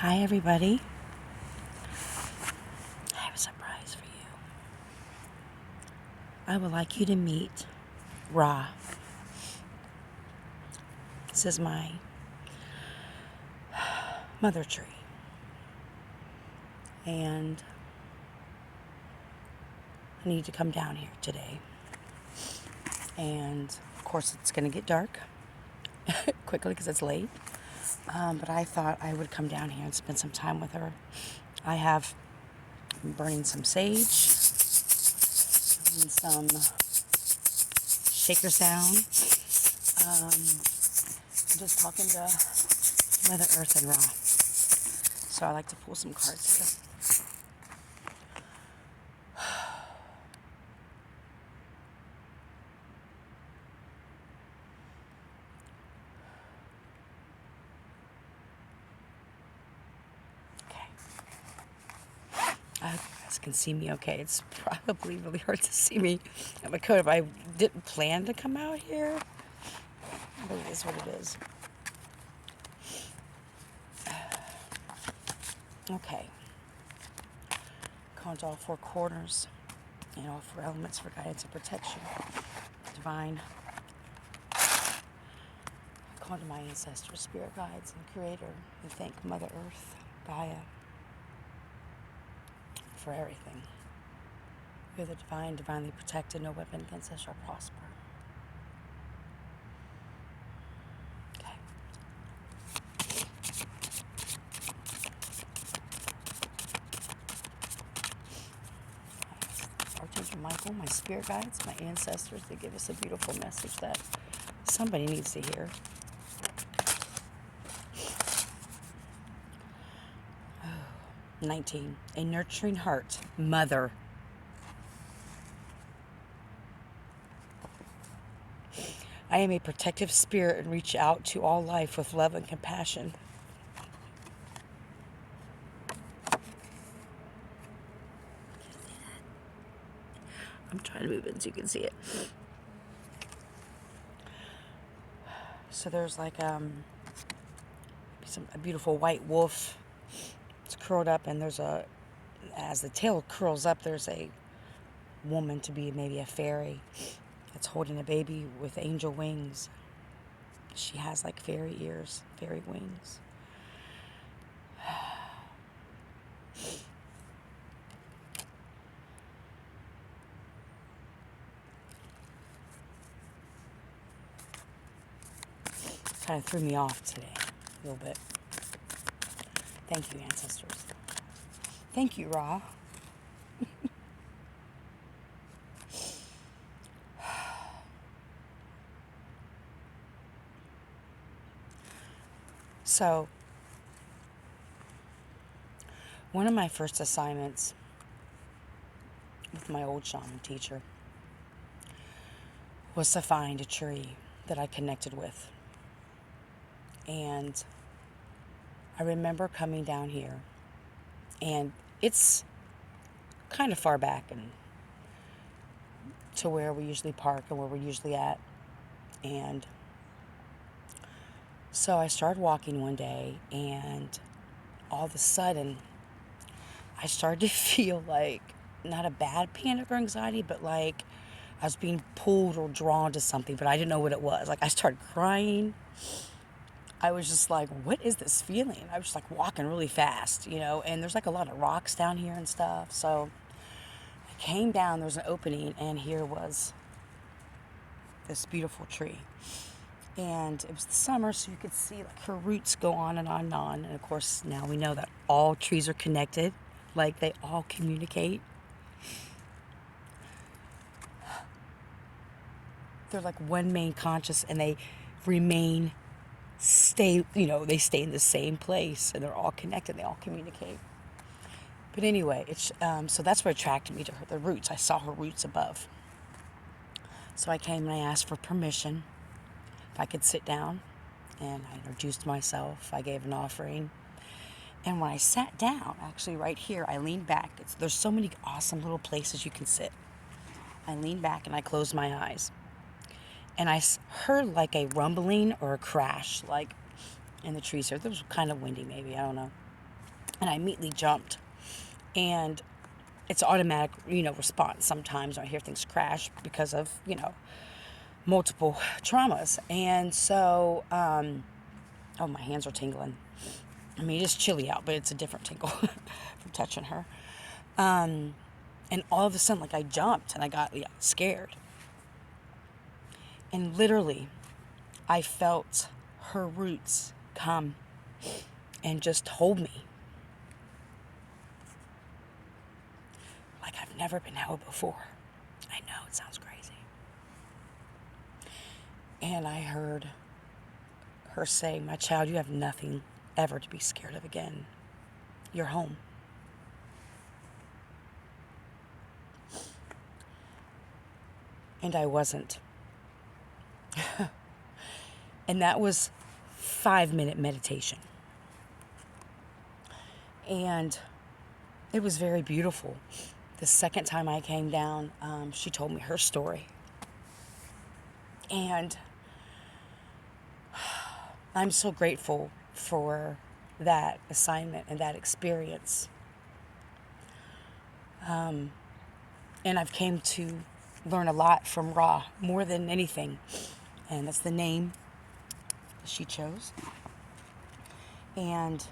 Hi, everybody. I have a surprise for you. I would like you to meet Ra. This is my mother tree. And I need to come down here today. And of course, it's going to get dark quickly because it's late. But I thought I would come down here and spend some time with her. I have burning some sage and some shaker sound. Just talking to Mother Earth and Ra. So I like to pull some cards here. I hope you guys can see me okay. It's probably really hard to see me at my coat if I didn't plan to come out here. But it is what it is. Okay. Count all four corners and all four elements for guidance and protection. Divine. Call to my ancestors, spirit guides, and creator. And thank Mother Earth, Gaia, for everything. You're the divine, divinely protected. No weapon against us shall prosper. Okay. Archangel Michael, my spirit guides, my ancestors, they give us a beautiful message that somebody needs to hear. 19. A nurturing heart, mother. I am a protective spirit and reach out to all life with love and compassion. I'm trying to move it so you can see it. So there's like a beautiful white wolf. It's curled up, and as the tail curls up, there's a woman, to be maybe a fairy, that's holding a baby with angel wings. She has like fairy ears, fairy wings. Kind of threw me off today a little bit. Thank you, ancestors. Thank you, Ra. So, one of my first assignments with my old shaman teacher was to find a tree that I connected with. And I remember coming down here, and it's kind of far back and to where we usually park and where we're usually at. And so I started walking one day, and all of a sudden I started to feel like not a bad panic or anxiety, but like I was being pulled or drawn to something, but I didn't know what it was. Like I started crying. I was just like, what is this feeling? I was just like walking really fast, and there's like a lot of rocks down here and stuff. So I came down, there was an opening, and here was this beautiful tree. And it was the summer, so you could see like her roots go on and on and on. And of course, now we know that all trees are connected, like they all communicate. They're like one main conscious, and they stay in the same place, and they're all connected, they all communicate. But anyway, so that's what attracted me to her, the roots. I saw her roots above. So I came and I asked for permission if I could sit down, and I introduced myself. I gave an offering. And when I sat down, actually right here, I leaned back. There's so many awesome little places you can sit. I leaned back and I closed my eyes. And I heard like a rumbling or a crash, like in the trees here. It was kind of windy, maybe, I don't know. And I immediately jumped. And it's automatic, response sometimes when I hear things crash because of, multiple traumas. And so, oh, my hands are tingling. I mean, it is chilly out, but it's a different tingle from touching her. And all of a sudden, like, I jumped and I got scared. And literally, I felt her roots come and just hold me. Like I've never been held before. I know, it sounds crazy. And I heard her say, "My child, you have nothing ever to be scared of again. You're home." And I wasn't. And that was 5-minute meditation. And it was very beautiful. The second time I came down, she told me her story. And I'm so grateful for that assignment and that experience. And I've came to learn a lot from Ra, more than anything. And that's the name she chose. And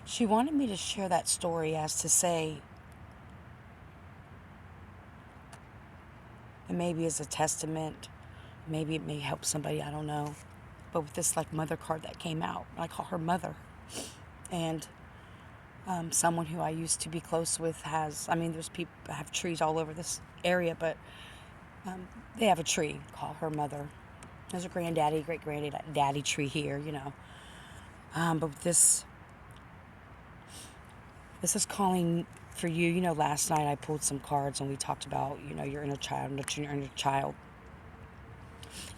she wanted me to share that story as to say, and maybe as a testament, maybe it may help somebody, I don't know. But with this mother card that came out, I call her mother. And someone who I used to be close with there's people that have trees all over this area, but they have a tree, call her mother. There's a granddaddy, great granddaddy tree here, But this is calling for you. Last night I pulled some cards and we talked about, your inner child, nurturing your inner child.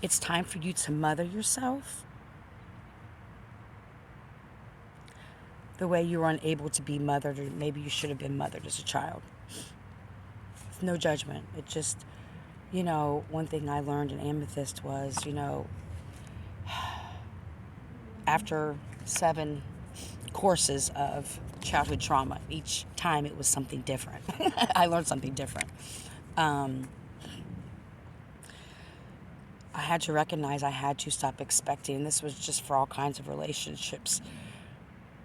It's time for you to mother yourself the way you were unable to be mothered, or maybe you should have been mothered as a child. No judgment. It just, one thing I learned in Amethyst was, after 7 courses of childhood trauma, each time it was something different. I learned something different. I had to recognize I had to stop expecting, and this was just for all kinds of relationships,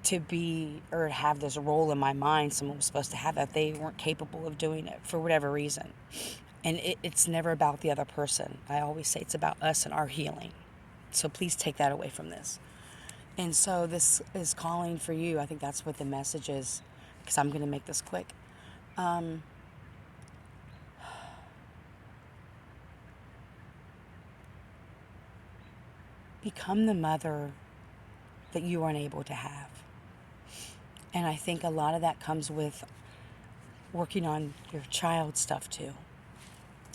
to be or have this role in my mind someone was supposed to have, that they weren't capable of doing it for whatever reason. And it's never about the other person. I always say it's about us and our healing. So please take that away from this. And so this is calling for you. I think that's what the message is, because I'm going to make this quick. Become the mother that you weren't able to have. And I think a lot of that comes with working on your child stuff too.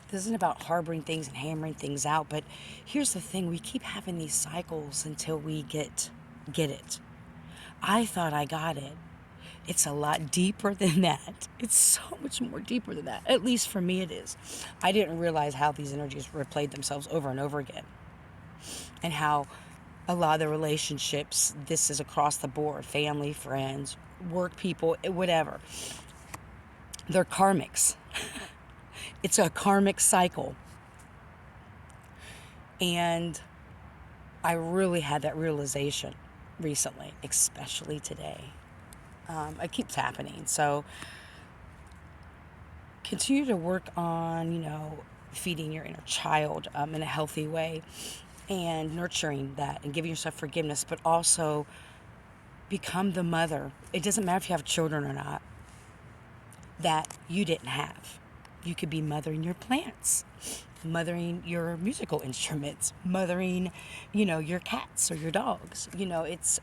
This isn't about harboring things and hammering things out, but here's the thing. We keep having these cycles until we get it. I thought I got it. It's a lot deeper than that. It's so much more deeper than that. At least for me it is. I didn't realize how these energies replayed themselves over and over again. And how a lot of the relationships, this is across the board, family, friends, work people, whatever. They're karmics. It's a karmic cycle. And I really had that realization recently, especially today. It keeps happening. So continue to work on, feeding your inner child in a healthy way and nurturing that and giving yourself forgiveness, but also become the mother. It doesn't matter if you have children or not, that you didn't have. You could be mothering your plants, mothering your musical instruments, mothering, your cats or your dogs,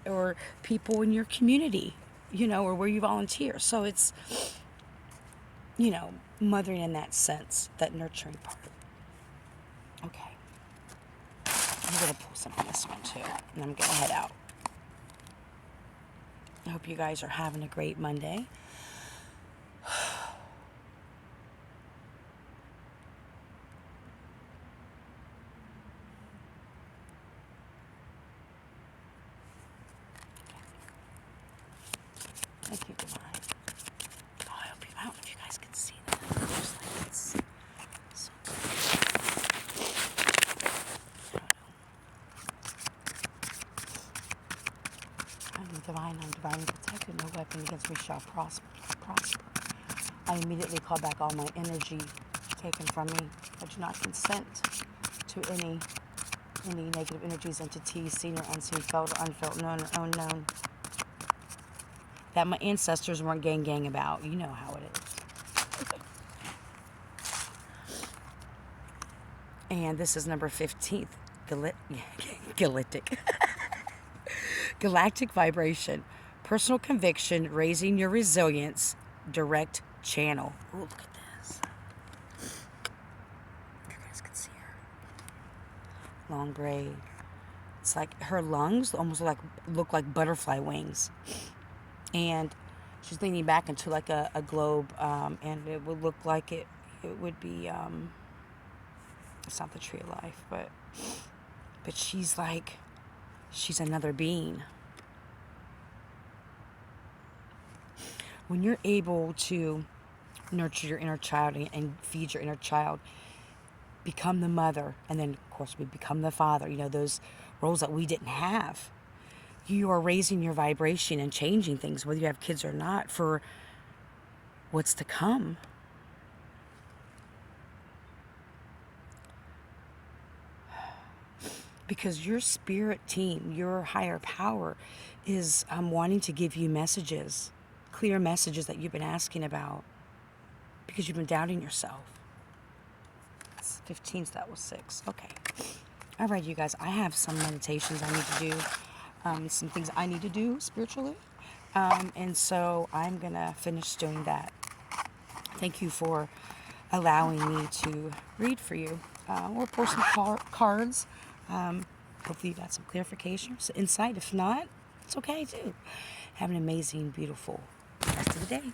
or people in your community, or where you volunteer. So it's, mothering in that sense, that nurturing part. Okay. I'm going to pull some on this one too, and I'm going to head out. I hope you guys are having a great Monday. Thank you, Divine. Oh, I don't know if you guys can see that. Just like it's so I am divine, I'm divinely protected. No weapon against me shall prosper. I immediately call back all my energy taken from me. I do not consent to any negative energies, entities, seen or unseen, felt or unfelt, known or unknown, that my ancestors weren't gang about. You know how it is. And this is number 15th. Galactic vibration. Personal conviction, raising your resilience, direct channel. Ooh, look at this. You guys can see her. Long braid. It's like her lungs almost look like butterfly wings. And she's leaning back into like a globe, and it would look like it would be, it's not the tree of life, but she's another being. When you're able to nurture your inner child and feed your inner child, become the mother, and then of course we become the father, those roles that we didn't have, you are raising your vibration and changing things, whether you have kids or not, for what's to come. Because your spirit team, your higher power, is wanting to give you messages, clear messages that you've been asking about, because you've been doubting yourself. That's 15, so that was 6. Okay. All right, you guys, I have some meditations I need to do, some things I need to do spiritually, and so I'm going to finish doing that. Thank you for allowing me to read for you, or pour some cards. Hopefully you got some clarification, some insight. If not, it's okay too. Have an amazing, beautiful rest of the day.